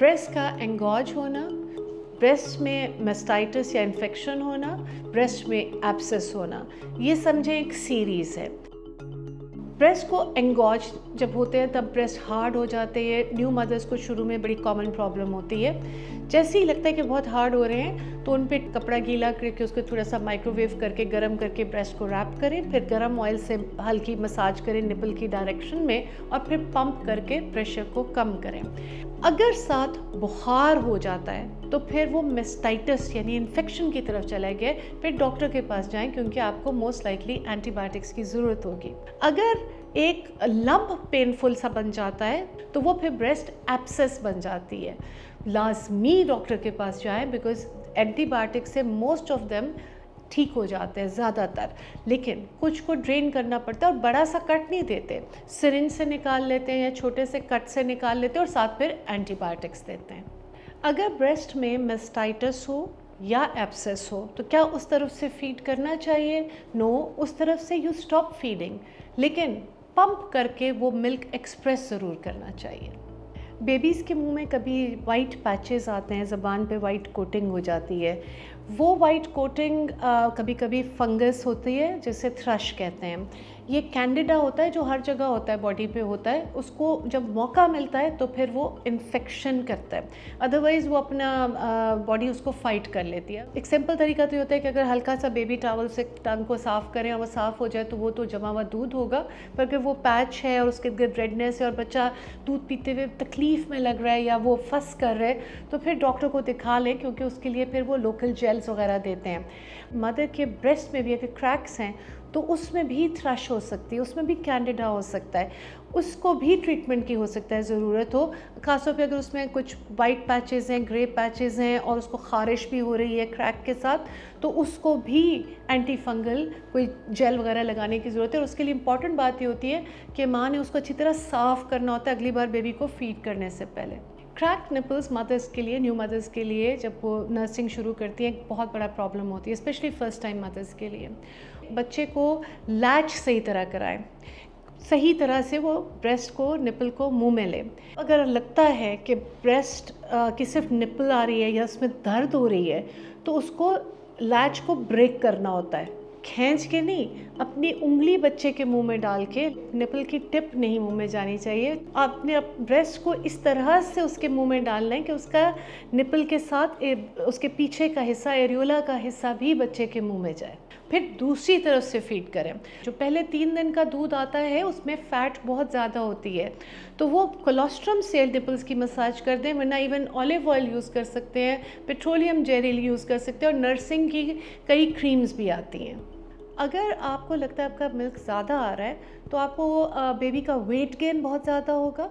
Breast का एंगॉज होना, breast में मेस्टाइटिस या इन्फेक्शन होना, ब्रेस्ट में एब्सेस होना, ये समझे एक सीरीज़ है। ब्रेस्ट को एंगॉज जब होते हैं तब ब्रेस्ट हार्ड हो जाते हैं। न्यू मदर्स को शुरू में बड़ी कॉमन प्रॉब्लम होती है। जैसे ही लगता है कि बहुत हार्ड हो रहे हैं तो उन पे कपड़ा गीला करके उसको थोड़ा सा माइक्रोवेव करके गर्म करके ब्रेस्ट को रैप करें, फिर गर्म ऑयल से हल्की मसाज करें निपल की डायरेक्शन में और फिर पंप करके प्रेशर को कम करें। अगर साथ बुखार हो जाता है तो फिर वो मेस्टाइटिस यानी इन्फेक्शन की तरफ चला गया, फिर डॉक्टर के पास जाएं क्योंकि आपको मोस्ट लाइकली एंटीबायोटिक्स की ज़रूरत होगी। अगर एक लंप पेनफुल सा बन जाता है तो वो फिर ब्रेस्ट एब्सेस बन जाती है। लाजमी डॉक्टर के पास जाएं बिकॉज एंटीबायोटिक्स से मोस्ट ऑफ देम ठीक हो जाते हैं ज़्यादातर, लेकिन कुछ को ड्रेन करना पड़ता है और बड़ा सा कट नहीं देते, सिरिंज से निकाल लेते हैं या छोटे से कट से निकाल लेते हैं और साथ फिर एंटीबायोटिक्स देते हैं। अगर ब्रेस्ट में मेस्टाइटिस हो या एब्सेस हो तो क्या उस तरफ से फीड करना चाहिए? नो, उस तरफ से यू स्टॉप फीडिंग, लेकिन पंप करके वो मिल्क एक्सप्रेस ज़रूर करना चाहिए। बेबीज़ के मुंह में कभी वाइट पैचेस आते हैं, ज़बान पे वाइट कोटिंग हो जाती है। वो वाइट कोटिंग कभी कभी फंगस होती है जिसे थ्रश कहते हैं। ये कैंडिडा होता है जो हर जगह होता है, बॉडी पे होता है। उसको जब मौका मिलता है तो फिर वो इन्फेक्शन करता है, अदरवाइज़ वो अपना बॉडी उसको फाइट कर लेती है। एक सिंपल तरीका तो ये होता है कि अगर हल्का सा बेबी टॉवल से टंग को साफ़ करें और वो साफ़ हो जाए तो वो तो जमा हुआ दूध होगा, पर अगर वो पैच है और उसके गिर्द रेडनेस है और बच्चा दूध पीते हुए तकलीफ़ में लग रहा है या वो फंस कर रहे हैं तो फिर डॉक्टर को दिखा लें, क्योंकि उसके लिए फिर वो लोकल जेल्स वगैरह देते हैं। मदर के ब्रेस्ट में भी अगर क्रैक्स हैं तो उसमें भी थ्रश हो सकती है, उसमें भी कैंडिडा हो सकता है, उसको भी ट्रीटमेंट की हो सकता है ज़रूरत हो। खासतौर पे अगर उसमें कुछ वाइट पैचेस हैं, ग्रे पैचेस हैं और उसको ख़ारिश भी हो रही है क्रैक के साथ, तो उसको भी एंटी फंगल कोई जेल वगैरह लगाने की ज़रूरत है। और उसके लिए इम्पॉर्टेंट बात ये होती है कि माँ ने उसको अच्छी तरह साफ़ करना होता है अगली बार बेबी को फीड करने से पहले। क्रैक निपल्स मदर्स के लिए, न्यू मदर्स के लिए जब वो नर्सिंग शुरू करती हैं एक बहुत बड़ा प्रॉब्लम होती है, स्पेशली फ़र्स्ट टाइम मदर्स के लिए। बच्चे को लैच सही तरह कराएं, सही तरह से वो ब्रेस्ट को, निपल को मुंह में ले। अगर लगता है कि ब्रेस्ट की सिर्फ निपल आ रही है या उसमें दर्द हो रही है तो उसको लैच को ब्रेक करना होता है, खींच के नहीं, अपनी उंगली बच्चे के मुंह में डाल के, निपल की टिप नहीं मुंह में जानी चाहिए। आपने ब्रेस्ट को इस तरह से उसके मुंह में डालना है कि उसका निपल के साथ उसके पीछे का हिस्सा, एरियोला का हिस्सा भी बच्चे के मुंह में जाए। फिर दूसरी तरफ से फीड करें। जो पहले 3 दिन का दूध आता है उसमें फ़ैट बहुत ज़्यादा होती है, तो वो कोलोस्ट्रम से निपल्स की मसाज कर दें, वरना इवन ऑलिव ऑयल यूज़ कर सकते हैं, पेट्रोलियम जेल यूज़ कर सकते हैं, और नर्सिंग की कई क्रीम्स भी आती हैं। अगर आपको लगता है आपका मिल्क ज़्यादा आ रहा है तो आपको बेबी का वेट गेन बहुत ज़्यादा होगा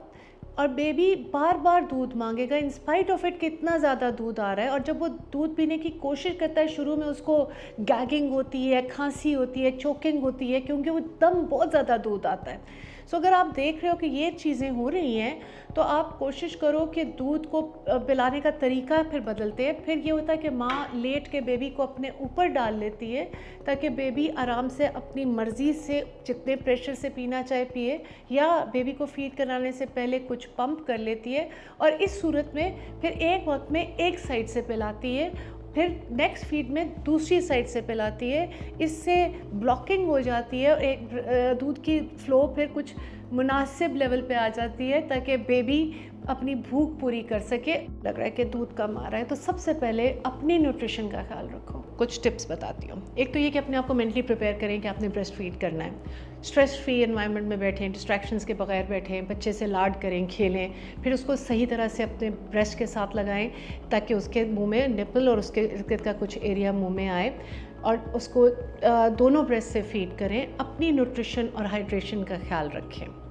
और बेबी बार बार दूध मांगेगा इन स्पाइट ऑफ इट कितना ज़्यादा दूध आ रहा है। और जब वो दूध पीने की कोशिश करता है, शुरू में उसको गैगिंग होती है, खांसी होती है, चोकिंग होती है, क्योंकि वो एकदम बहुत ज़्यादा दूध आता है। सो अगर आप देख रहे हो कि ये चीज़ें हो रही हैं तो आप कोशिश करो कि दूध को पिलाने का तरीका फिर बदलते हैं। फिर ये होता है कि माँ लेट के बेबी को अपने ऊपर डाल लेती है ताकि बेबी आराम से अपनी मर्ज़ी से जितने प्रेशर से पीना चाहे पिए, या बेबी को फीड कराने से पहले कुछ पंप कर लेती है और इस सूरत में फिर एक वक्त में एक साइड से पिलाती है, फिर नेक्स्ट फीड में दूसरी साइड से पिलाती है। इससे ब्लॉकिंग हो जाती है और एक दूध की फ़्लो फिर कुछ मुनासिब लेवल पे आ जाती है ताकि बेबी अपनी भूख पूरी कर सके। लग रहा है कि दूध कम आ रहा है तो सबसे पहले अपनी न्यूट्रिशन का ख्याल रखो। कुछ टिप्स बताती हूँ। एक तो ये कि अपने आप को मेंटली प्रिपेयर करें कि आपने ब्रेस्ट फीड करना है। स्ट्रेस फ्री एनवायरनमेंट में बैठें, डिस्ट्रैक्शंस के बगैर बैठें, बच्चे से लाड करें, खेलें, फिर उसको सही तरह से अपने ब्रेस्ट के साथ लगाएं ताकि उसके मुंह में निपल और उसके इर्द का कुछ एरिया मुंह में आए, और उसको दोनों ब्रेस्ट से फीड करें। अपनी न्यूट्रिशन और हाइड्रेशन का ख्याल रखें।